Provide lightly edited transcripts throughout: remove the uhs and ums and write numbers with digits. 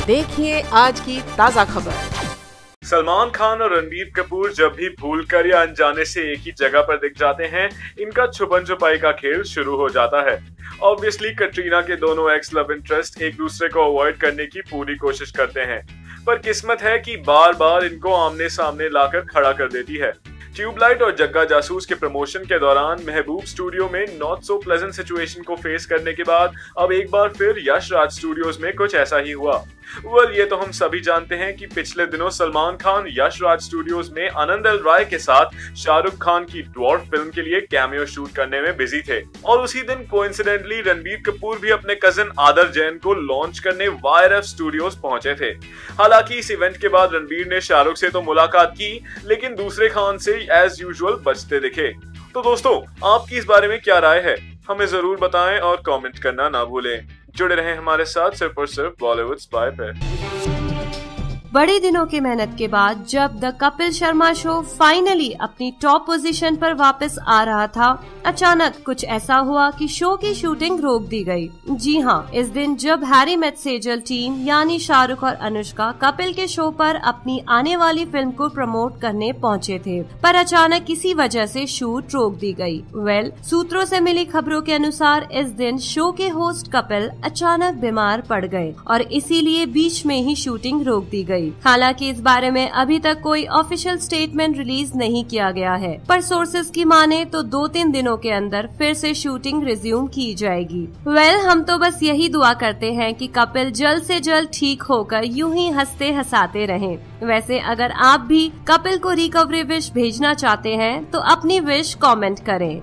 देखिए आज की ताजा खबर। सलमान खान और रणबीर कपूर जब भी भूलकर या अनजाने से एक ही जगह पर दिख जाते हैं, इनका छुपन छुपाई का खेल शुरू हो जाता है। ऑब्वियसली कटरीना के दोनों एक्स लव इंटरेस्ट एक दूसरे को अवॉइड करने की पूरी कोशिश करते हैं, पर किस्मत है कि बार बार इनको आमने सामने लाकर खड़ा कर देती है। ट्यूबलाइट और जग्गा जासूस के प्रमोशन के दौरान महबूब स्टूडियो में नॉट सो प्लेजेंट सिचुएशन को फेस करने के बाद अब एक बार फिर यश राज स्टूडियोज में कुछ ऐसा ही हुआ। ये तो हम सभी जानते हैं कि पिछले दिनों सलमान खान यश राज स्टूडियोज में आनंद एल राय के साथ शाहरुख खान की ड्वार्फ फिल्म के लिए कैमियो शूट करने में बिजी थे, और उसी दिन कोइंसिडेंटली रणबीर कपूर भी अपने कजिन आदर जैन को लॉन्च करने वायरएफ स्टूडियोज पहुंचे थे। हालांकि इस इवेंट के बाद रणबीर ने शाहरुख से तो मुलाकात की, लेकिन दूसरे खान से एज यूजुअल बचते दिखे। तो दोस्तों, आपकी इस बारे में क्या राय है, हमें जरूर बताएं और कमेंट करना ना भूलें। जुड़े रहें हमारे साथ सिर्फ और सिर्फ बॉलीवुड स्पाई पे। बड़े दिनों की मेहनत के बाद जब the Kapil Sharma show finally अपनी टॉप पोजीशन पर वापस आ रहा था, अचानक कुछ ऐसा हुआ कि शो की शूटिंग रोक दी गई। जी हाँ, इस दिन जब हैरी मेट सेजल टीम यानी शाहरुख और अनुष्का कपिल के शो पर अपनी आने वाली फिल्म को प्रमोट करने पहुंचे थे, पर अचानक किसी वजह से शूट रोक दी गई। सूत्रों से मिली खबरों के अनुसार इस दिन शो के होस्ट कपिल अचानक बीमार पड़ गए और इसीलिए बीच में ही शूटिंग रोक दी गई। हालांकि इस बारे में अभी तक कोई ऑफिशियल स्टेटमेंट रिलीज नहीं किया गया है, पर सोर्सेज की माने तो 2-3 दिनों के अंदर फिर से शूटिंग रिज्यूम की जाएगी। हम तो बस यही दुआ करते हैं कि कपिल जल्द से जल्द ठीक होकर यूं ही हंसते हंसाते रहें। वैसे अगर आप भी कपिल को रिकवरी विश भेजना चाहते हैं तो अपनी विश कमेंट करें।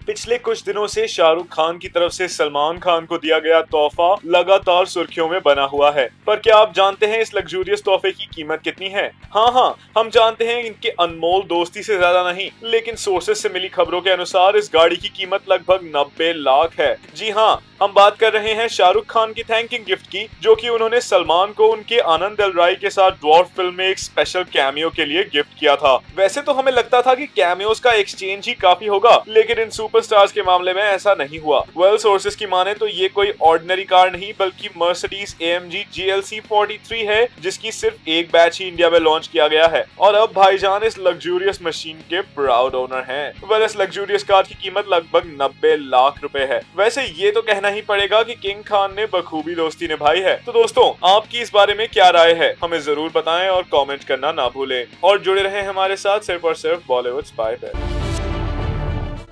पिछले कुछ दिनों से शाहरुख खान की तरफ से सलमान खान को दिया गया तोहफा लगातार सुर्खियों में बना हुआ है, पर क्या आप जानते हैं इस लग्जूरियस तोहफे की कीमत कितनी है? हाँ, हम जानते हैं इनके अनमोल दोस्ती से ज्यादा नहीं, लेकिन सोर्सेज से मिली खबरों के अनुसार इस गाड़ी की कीमत लगभग 90 लाख है। जी हाँ, हम बात कर रहे हैं शाहरुख खान की थैंकिंग गिफ्ट की, जो कि उन्होंने सलमान को उनके आनंद एल राय के साथ ड्वार्फ फिल्म में एक स्पेशल कैमियो के लिए गिफ्ट किया था। वैसे तो हमें लगता था कि कैमियोस का एक्सचेंज ही काफी होगा, लेकिन इन सुपरस्टार्स के मामले में ऐसा नहीं हुआ। सोर्सेज की माने तो ये कोई ऑर्डिनरी कार नहीं बल्कि मर्सिडीज AMG GLC 43 है, जिसकी सिर्फ एक बैच ही इंडिया में लॉन्च किया गया है, और अब भाईजान इस लग्जूरियस मशीन के प्राउड ओनर हैं। इस लग्जूरियस कार की कीमत लगभग 90 लाख रुपए है। वैसे ये तो कहना ही पड़ेगा कि किंग खान ने बखूबी दोस्ती निभाई है। तो दोस्तों, आपकी इस बारे में क्या राय है, हमें जरूर बताएं और कमेंट करना ना भूलें, और जुड़े रहें हमारे साथ सिर्फ और सिर्फ बॉलीवुड स्पाई पे।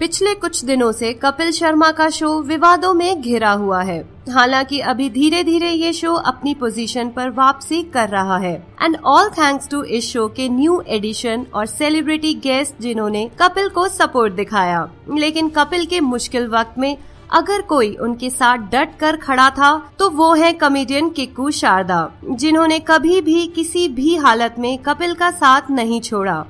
पिछले कुछ दिनों से कपिल शर्मा का शो विवादों में घिरा हुआ है। हालांकि अभी धीरे धीरे ये शो अपनी पोजीशन पर वापसी कर रहा है, एंड ऑल थैंक्स टू इस शो के न्यू एडिशन और सेलिब्रिटी गेस्ट जिन्होंने कपिल को सपोर्ट दिखाया। लेकिन कपिल के मुश्किल वक्त में अगर कोई उनके साथ डट कर खड़ा था तो वो है कॉमेडियन किक्कू शारदा, जिन्होंने कभी भी किसी भी हालत में कपिल का साथ नहीं छोड़ा।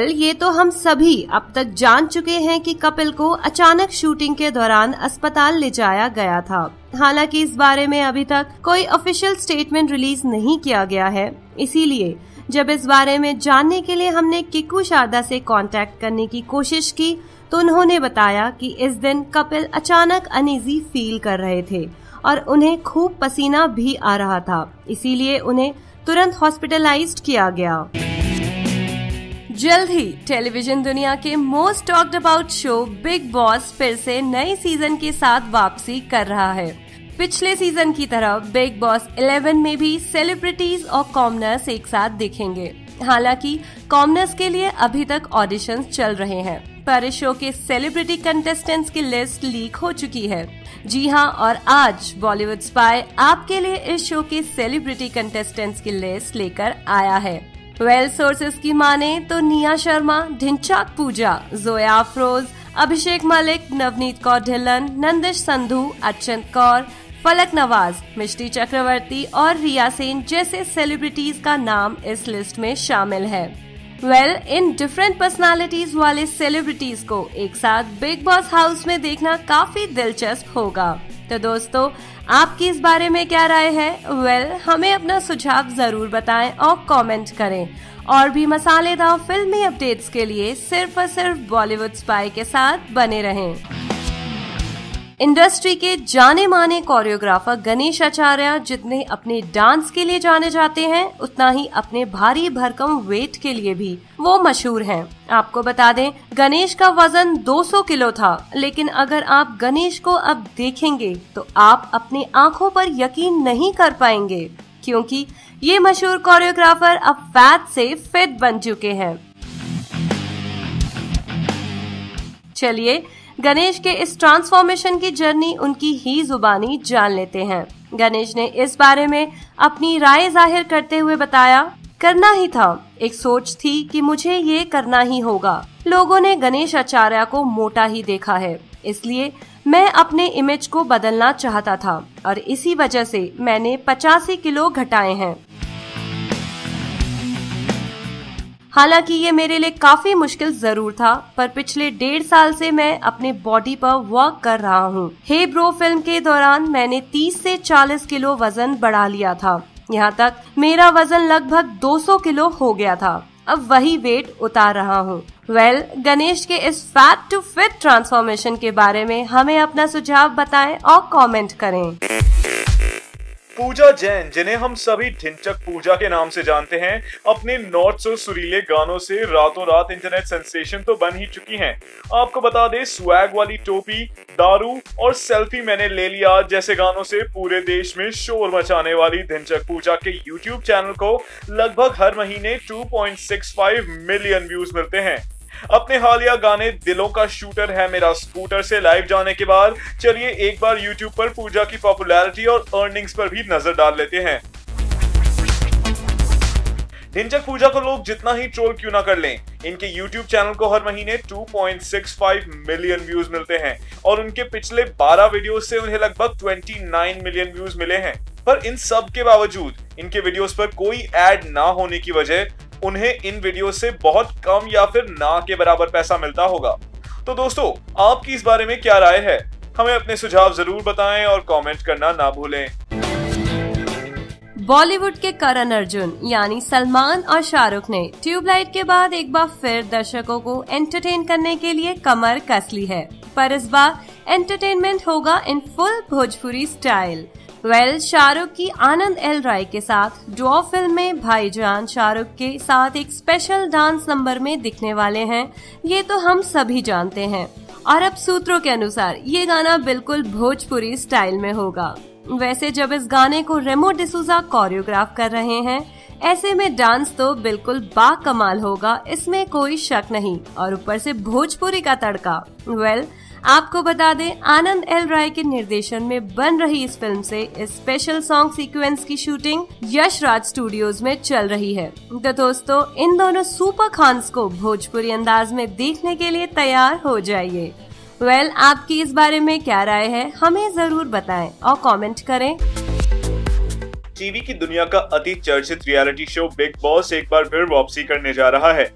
ये तो हम सभी अब तक जान चुके हैं कि कपिल को अचानक शूटिंग के दौरान अस्पताल ले जाया गया था। हालांकि इस बारे में अभी तक कोई ऑफिशियल स्टेटमेंट रिलीज नहीं किया गया है, इसीलिए जब इस बारे में जानने के लिए हमने किक्कू शारदा से कांटेक्ट करने की कोशिश की तो उन्होंने बताया कि इस दिन कपिल अचानक अनईजी फील कर रहे थे और उन्हें खूब पसीना भी आ रहा था, इसीलिए उन्हें तुरंत हॉस्पिटलाइज्ड किया गया। जल्द ही टेलीविजन दुनिया के most talked about show big boss फिर से नए सीजन के साथ वापसी कर रहा है। पिछले सीजन की तरह बिग बॉस 11 में भी सेलिब्रिटीज और कॉमनर्स एक साथ दिखेंगे। हालांकि कॉमनर्स के लिए अभी तक ऑडिशंस चल रहे हैं, पर इस शो के सेलिब्रिटी कंटेस्टेंट्स की लिस्ट लीक हो चुकी है। जी हाँ, और आज बॉलीवुड स्पाई आपके लिए इस शो के सेलिब्रिटी कंटेस्टेंट्स की लिस्ट लेकर आया है। सोर्सेज की माने तो निया शर्मा, ढिंचाक पूजा, जोया अफरोज, अभिषेक मलिक, नवनीत कौर ढिल्लन, नंदिश संधू, अच्युत कौर, फलक नवाज, मिष्टी चक्रवर्ती और रिया सेन जैसे सेलिब्रिटीज का नाम इस लिस्ट में शामिल है। इन डिफरेंट पर्सनालिटीज वाले सेलिब्रिटीज को एक साथ बिग बॉस हाउस में देखना काफी दिलचस्प होगा। तो दोस्तों, आपकी इस बारे में क्या राय है? हमें अपना सुझाव जरूर बताएं और कमेंट करें। और भी मसालेदार फिल्मी अपडेट्स के लिए सिर्फ और सिर्फ बॉलीवुड स्पाई के साथ बने रहें। इंडस्ट्री के जाने माने कोरियोग्राफर गणेश आचार्य जितने अपने डांस के लिए जाने जाते हैं, उतना ही अपने भारी भरकम वेट के लिए भी वो मशहूर हैं। आपको बता दें, गणेश का वजन 200 किलो था, लेकिन अगर आप गणेश को अब देखेंगे तो आप अपनी आंखों पर यकीन नहीं कर पाएंगे, क्योंकि ये मशहूर कोरियोग्राफर अब फैट से फिट बन चुके हैं। चलिए गणेश के इस ट्रांसफॉर्मेशन की जर्नी उनकी ही जुबानी जान लेते हैं। गणेश ने इस बारे में अपनी राय जाहिर करते हुए बताया, करना ही था, एक सोच थी कि मुझे ये करना ही होगा। लोगों ने गणेश आचार्य को मोटा ही देखा है, इसलिए मैं अपने इमेज को बदलना चाहता था और इसी वजह से मैंने 85 किलो घटाए हैं। हालांकि ये मेरे लिए काफी मुश्किल जरूर था, पर पिछले 1.5 साल से मैं अपने बॉडी पर वर्क कर रहा हूँ। हे ब्रो फिल्म के दौरान मैंने 30 से 40 किलो वजन बढ़ा लिया था। यहाँ तक मेरा वजन लगभग 200 किलो हो गया था। अब वही वेट उतार रहा हूँ। गणेश के इस फैट टू फिट ट्रांसफॉर्मेशन के बारे में हमें अपना सुझाव बताएं और कमेंट करें। पूजा जैन, जिन्हें हम सभी ढिंचक पूजा के नाम से जानते हैं, अपने नॉट सो सुरीले गानों से रातों रात इंटरनेट सेंसेशन तो बन ही चुकी हैं। आपको बता दें, स्वैग वाली टोपी, दारू और सेल्फी मैंने ले लिया जैसे गानों से पूरे देश में शोर मचाने वाली ढिंचक पूजा के यूट्यूब चैनल को लगभग हर महीने 2.65 मिलियन व्यूज मिलते हैं। अपने हालिया गाने दिलों का शूटर है मेरा स्कूटर से लाइव जाने के बाद चलिए एक बार YouTube पर पूजा की पॉपुलैरिटी और अर्निंग्स पर भी नजर डाल लेते हैं। ढिंचक पूजा को लोग जितना ही ट्रोल क्यों ना कर लें, इनके YouTube चैनल को हर महीने 2.65 मिलियन व्यूज मिलते हैं और उनके पिछले 12 वीडियोस से उन्हें लगभग 29 मिलियन व्यूज मिले हैं। पर इन सब के बावजूद इनके वीडियोस पर कोई एड ना होने की वजह उन्हें इन वीडियो से बहुत कम या फिर ना के बराबर पैसा मिलता होगा। तो दोस्तों, आपकी इस बारे में क्या राय है? हमें अपने सुझाव जरूर बताएं और कमेंट करना ना भूलें। बॉलीवुड के करण अर्जुन यानी सलमान और शाहरुख ने ट्यूबलाइट के बाद एक बार फिर दर्शकों को एंटरटेन करने के लिए कमर कस ली है, पर इस बार एंटरटेनमेंट होगा in full Bhojpuri style. Shahrukh की आनंद एल राय के साथ डुओ फिल्म में भाईजान शाहरुख के साथ एक स्पेशल डांस नंबर में दिखने वाले हैं, ये तो हम सभी जानते हैं। और अब सूत्रों के अनुसार ये गाना बिल्कुल भोजपुरी स्टाइल में होगा। वैसे जब इस गाने को रेमो डिसूजा कोरियोग्राफ कर रहे हैं, ऐसे में डांस तो बिल्कुल बाकमाल होगा, इसमें कोई शक नहीं। और ऊपर से भोजपुरी का तड़का। आपको बता दें, आनंद एल राय के निर्देशन में बन रही इस फिल्म से इस स्पेशल सॉन्ग सीक्वेंस की शूटिंग यश राज स्टूडियोज में चल रही है। तो दोस्तों, इन दोनों सुपर खान्स को भोजपुरी अंदाज में देखने के लिए तैयार हो जाइए। आपकी इस बारे में क्या राय है, हमें जरूर बताएं और कमेंट करें। टीवी की दुनिया का अति चर्चित रियलिटी शो बिग बॉस एक बार फिर वापसी करने जा रहा है।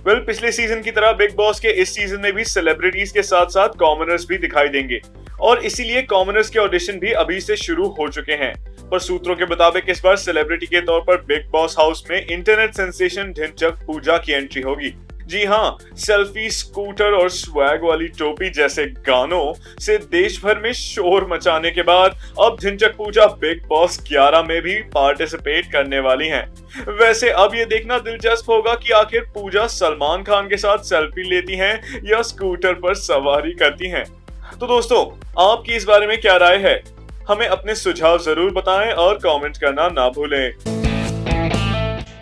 पिछले सीजन की तरह बिग बॉस के इस सीजन में भी सेलिब्रिटीज के साथ साथ कॉमनर्स भी दिखाई देंगे और इसीलिए कॉमनर्स के ऑडिशन भी अभी से शुरू हो चुके हैं। पर सूत्रों के मुताबिक इस बार सेलिब्रिटी के तौर पर बिग बॉस हाउस में इंटरनेट सेंसेशन ढिंचक पूजा की एंट्री होगी। जी हाँ, सेल्फी, स्कूटर और स्वैग वाली टोपी जैसे गानों से देश भर में शोर मचाने के बाद अब ढिंचक पूजा बिग बॉस 11 में भी पार्टिसिपेट करने वाली हैं। वैसे अब ये देखना दिलचस्प होगा कि आखिर पूजा सलमान खान के साथ सेल्फी लेती हैं या स्कूटर पर सवारी करती हैं। तो दोस्तों, आपकी इस बारे में क्या राय है? हमें अपने सुझाव जरूर बताएं और कमेंट करना ना भूलें।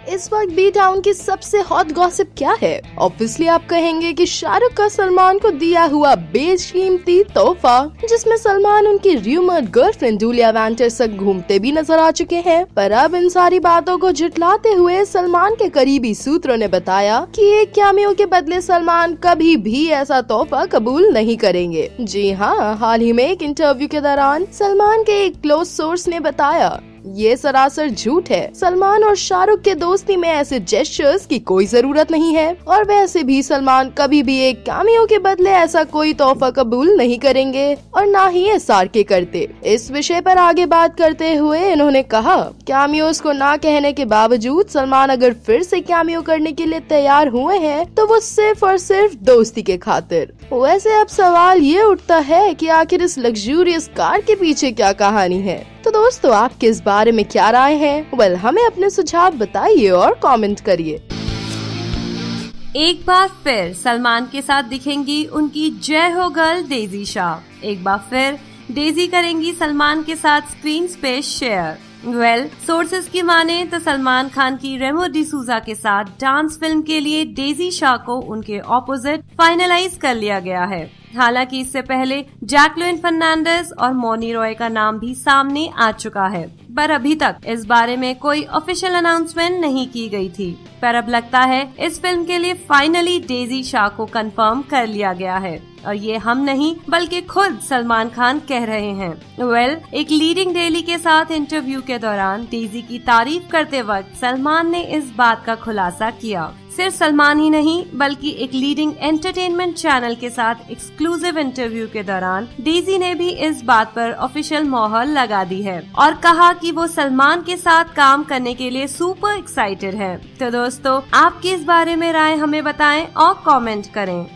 इस वक्त बी टाउन की सबसे हॉट गॉसिप क्या है? ऑब्वियसली आप कहेंगे कि शाहरुख का सलमान को दिया हुआ बेशकीमती तोहफा, जिसमें सलमान उनकी र्यूमर्ड गर्लफ्रेंड जूलिया वेंटर संग घूमते भी नजर आ चुके हैं। पर अब इन सारी बातों को झुटलाते हुए सलमान के करीबी सूत्रों ने बताया कि एक कैमियो के बदले सलमान कभी भी ऐसा तोहफा कबूल नहीं करेंगे। जी हाँ, हाल ही में एक इंटरव्यू के दौरान सलमान के एक क्लोज सोर्स ने बताया ये सरासर झूठ है। सलमान और शाहरुख के दोस्ती में ऐसे जेस्चर्स की कोई जरूरत नहीं है, और वैसे भी सलमान कभी भी एक कैमियो के बदले ऐसा कोई तोहफा कबूल नहीं करेंगे और ना ही एसआर के करते। इस विषय पर आगे बात करते हुए इन्होंने कहा, कैमियोस को ना कहने के बावजूद सलमान अगर फिर से कैमियो करने के लिए तैयार हुए हैं तो वो सिर्फ और सिर्फ दोस्ती के खातिर। वैसे अब सवाल ये उठता है कि आखिर इस लग्जूरियस कार के पीछे क्या कहानी है। तो दोस्तों, आपके इस बारे में क्या राय है? वेल, हमें अपने सुझाव बताइए और कमेंट करिए। एक बार फिर सलमान के साथ दिखेंगी उनकी जय हो गर्ल डेजी शाह। एक बार फिर डेजी करेंगी सलमान के साथ स्क्रीन स्पेस शेयर। सोर्सेस की माने तो सलमान खान की रेमो डिसूजा के साथ डांस फिल्म के लिए डेजी शाह को उनके ऑपोजिट फाइनलाइज कर लिया गया है। हालांकि इससे पहले जैकलिन फर्नांडिस और मौनी रॉय का नाम भी सामने आ चुका है, पर अभी तक इस बारे में कोई ऑफिशियल अनाउंसमेंट नहीं की गई थी। पर अब लगता है इस फिल्म के लिए फाइनली डेजी शाह को कंफर्म कर लिया गया है, और ये हम नहीं बल्कि खुद सलमान खान कह रहे हैं। एक लीडिंग डेली के साथ इंटरव्यू के दौरान डेजी की तारीफ करते वक्त सलमान ने इस बात का खुलासा किया। सिर्फ सलमान ही नहीं बल्कि एक लीडिंग एंटरटेनमेंट चैनल के साथ एक्सक्लूसिव इंटरव्यू के दौरान डेजी ने भी इस बात पर ऑफिशियल मोहर लगा दी है और कहा कि वो सलमान के साथ काम करने के लिए सुपर एक्साइटेड है। तो दोस्तों, आपकी इस बारे में राय हमें बताएं और कमेंट करें।